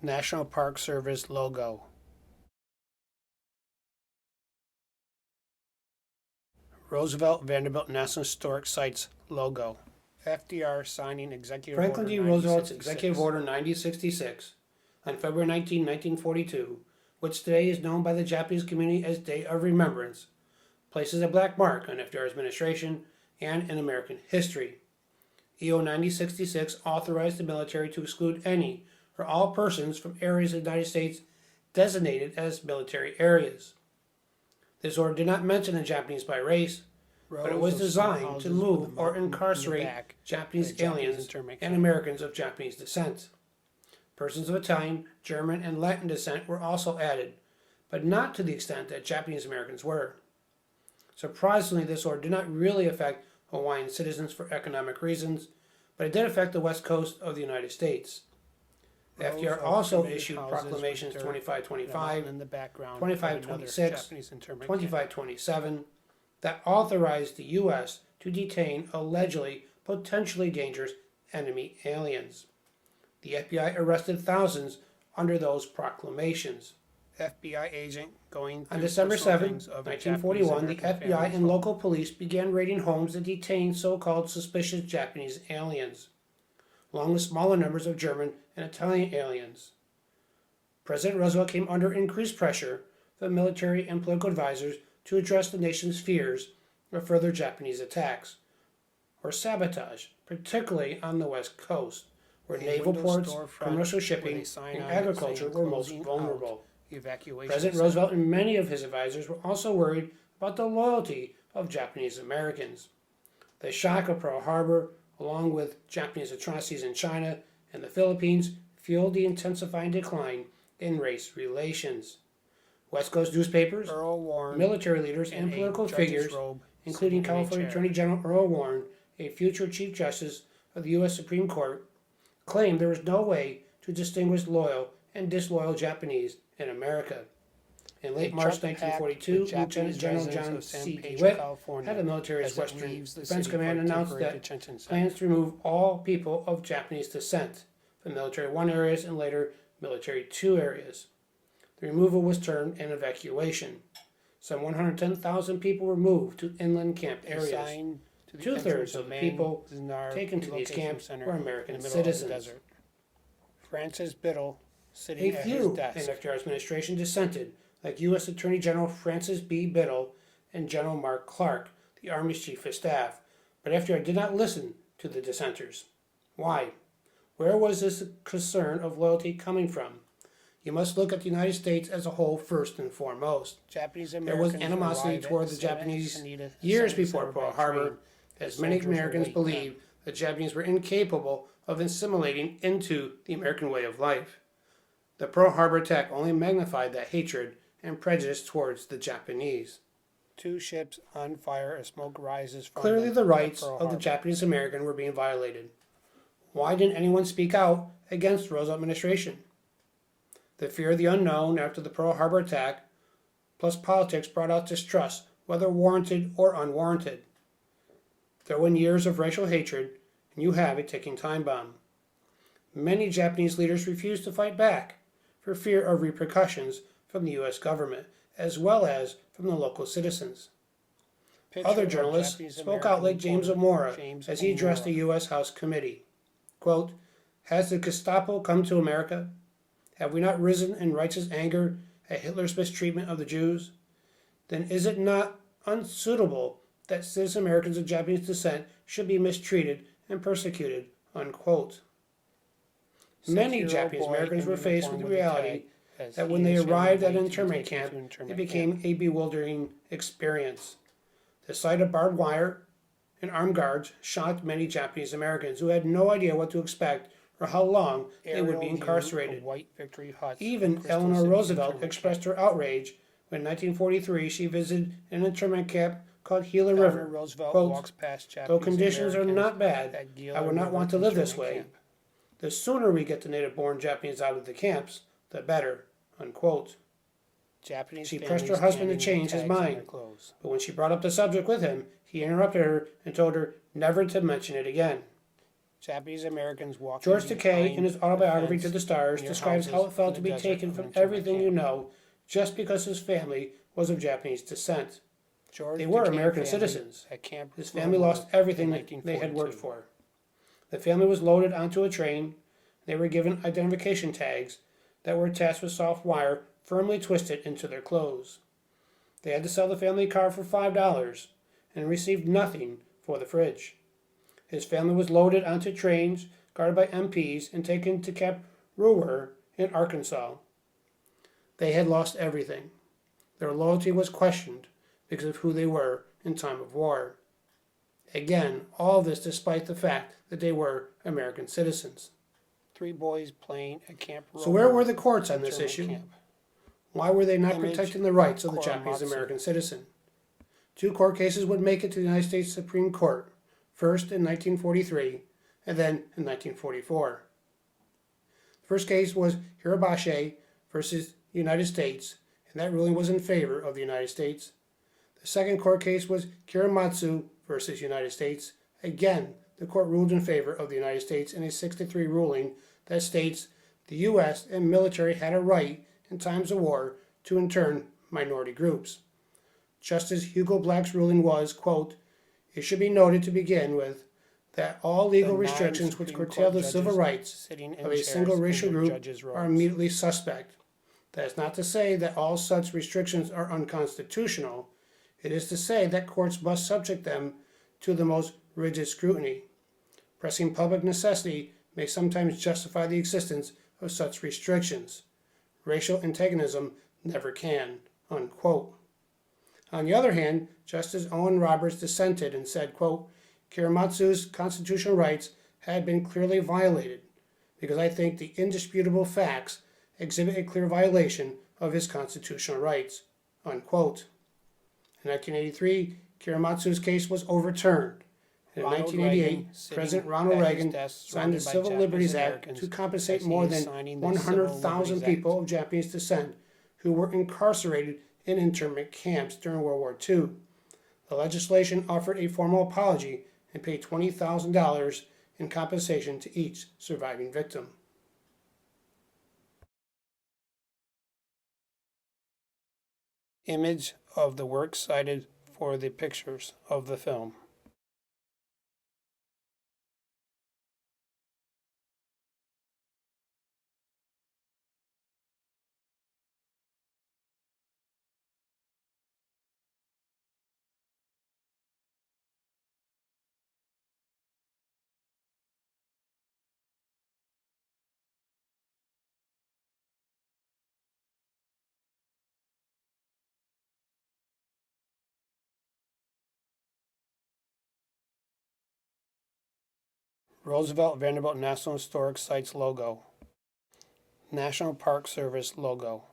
National Park Service logo. Roosevelt Vanderbilt National Historic Sites logo. FDR signing Executive Franklin Order D. Roosevelt's 9066. Executive Order 9066 on February 19, 1942, which today is known by the Japanese community as Day of Remembrance, places a black mark on FDR's administration and in American history. EO 9066 authorized the military to exclude any or all persons from areas of the United States designated as military areas. This order did not mention the Japanese by race, but it was designed to move or incarcerate Japanese aliens and Americans of Japanese descent. Persons of Italian, German, and Latin descent were also added, but not to the extent that Japanese Americans were. Surprisingly, this order did not really affect Hawaiian citizens for economic reasons, but it did affect the west coast of the United States. The FDR also issued proclamations 2525, 2526, 2527 that authorized the U.S. to detain allegedly potentially dangerous enemy aliens. The FBI arrested thousands under those proclamations. FBI agent going On December 7, 1941, the FBI and local police began raiding homes that detained so-called suspicious Japanese aliens, along with smaller numbers of German and Italian aliens. President Roosevelt came under increased pressure from military and political advisors to address the nation's fears of further Japanese attacks or sabotage, particularly on the West Coast, where naval ports, commercial shipping, and agriculture were most vulnerable. President Roosevelt and many of his advisors were also worried about the loyalty of Japanese Americans. The shock of Pearl Harbor, along with Japanese atrocities in China and the Philippines, fueled the intensifying decline in race relations. West Coast newspapers, military leaders, and political figures, including California Attorney General Earl Warren, a future Chief Justice of the U.S. Supreme Court, claimed there was no way to distinguish loyal and disloyal Japanese in America. In late March 1942, Lieutenant General John C. DeWitt, head of military's Western Defense Command, announced that plans to remove all people of Japanese descent from Military 1 areas and later Military 2 areas. The removal was termed an evacuation. Some 110,000 people were moved to inland camp areas. Two-thirds of the people taken to these camps were American citizens. Francis Biddle, sitting A at his few in desk. FDR's administration dissented, like U.S. Attorney General Francis B. Biddle and General Mark Clark, the Army's Chief of Staff, but FDR did not listen to the dissenters. Why? Where was this concern of loyalty coming from? You must look at the United States as a whole first and foremost. There was animosity toward the Japanese years before Pearl Harbor, as many Americans believed the Japanese were incapable of assimilating into the American way of life. The Pearl Harbor attack only magnified that hatred and prejudice towards the Japanese. Two ships on fire as smoke rises from Clearly the rights Pearl of the Harbor. Japanese American were being violated. Why didn't anyone speak out against the Roosevelt administration? The fear of the unknown after the Pearl Harbor attack, plus politics, brought out distrust, whether warranted or unwarranted. Throw in years of racial hatred, and you have a ticking time bomb. Many Japanese leaders refused to fight back for fear of repercussions from the U.S. government, as well as from the local citizens. Other journalists spoke out like James O'Mora as he addressed the U.S. House Committee. Quote, "Has the Gestapo come to America? Have we not risen in righteous anger at Hitler's mistreatment of the Jews? Then is it not unsuitable that citizen Americans of Japanese descent should be mistreated and persecuted?" Unquote. Many Japanese Americans were faced with the reality that when they arrived at an internment camp, it became a bewildering experience. The sight of barbed wire and armed guards shocked many Japanese Americans who had no idea what to expect or how long they would be incarcerated. Even Eleanor Roosevelt expressed her outrage when in 1943 she visited an internment camp called Gila River. Quote, "Though conditions are not bad, I would not want to live this way. The sooner we get the native-born Japanese out of the camps, the better." Unquote. She pressed her husband to change his mind, but when she brought up the subject with him, he interrupted her and told her never to mention it again. Japanese Americans walking George Takei, behind in his the autobiography fence To the Stars, near describes how it houses felt in to the be desert taken of from internment everything you camp. know just because his family was of Japanese descent. George They were Takei American family citizens. at Camp His family Leavenworth lost everything in that they had worked 1942. for. The family was loaded onto a train. They were given identification tags that were attached with soft wire firmly twisted into their clothes. They had to sell the family car for $5 and received nothing for the fridge. His family was loaded onto trains guarded by MPs and taken to Camp Ruhr in Arkansas. They had lost everything. Their loyalty was questioned because of who they were in time of war. Again, all this despite the fact that they were American citizens. 3 boys playing at Camp So where were Leavenworth the courts on this internment issue? camp. Why were they not Image protecting the rights of the Korematsu. Japanese American citizen? 2 court cases would make it to the United States Supreme Court, first in 1943 and then in 1944. The first case was Hirabashi versus United States, and that ruling was in favor of the United States. The second court case was Kiramatsu versus United States. Again, the court ruled in favor of the United States in a 6-3 ruling that states the U.S. and military had a right in times of war to intern minority groups. Justice Hugo Black's ruling was, quote, "It should be noted to begin with that all legal The 9 restrictions which Supreme curtail Court the civil judges rights sitting in of a chairs single in racial their group judges' are robes. immediately suspect. That is not to say that all such restrictions are unconstitutional. It is to say that courts must subject them to the most rigid scrutiny. Pressing public necessity may sometimes justify the existence of such restrictions. Racial antagonism never can," unquote. On the other hand, Justice Owen Roberts dissented and said, quote, "Kiramatsu's constitutional rights had been clearly violated because I think the indisputable facts exhibit a clear violation of his constitutional rights," unquote. In 1983, Kiramatsu's case was overturned. In Ronald 1988, Reagan, sitting President Ronald at his Reagan desk, signed the surrounded by Civil Japanese Liberties Act Americans, to compensate as he more is than signing the Civil 100,000 Liberties people Act. of Japanese descent who were incarcerated in internment camps during World War II. The legislation offered a formal apology and paid $20,000 in compensation to each surviving victim. Image of the work cited for the pictures of the film. Roosevelt Vanderbilt National Historic Sites logo. National Park Service logo.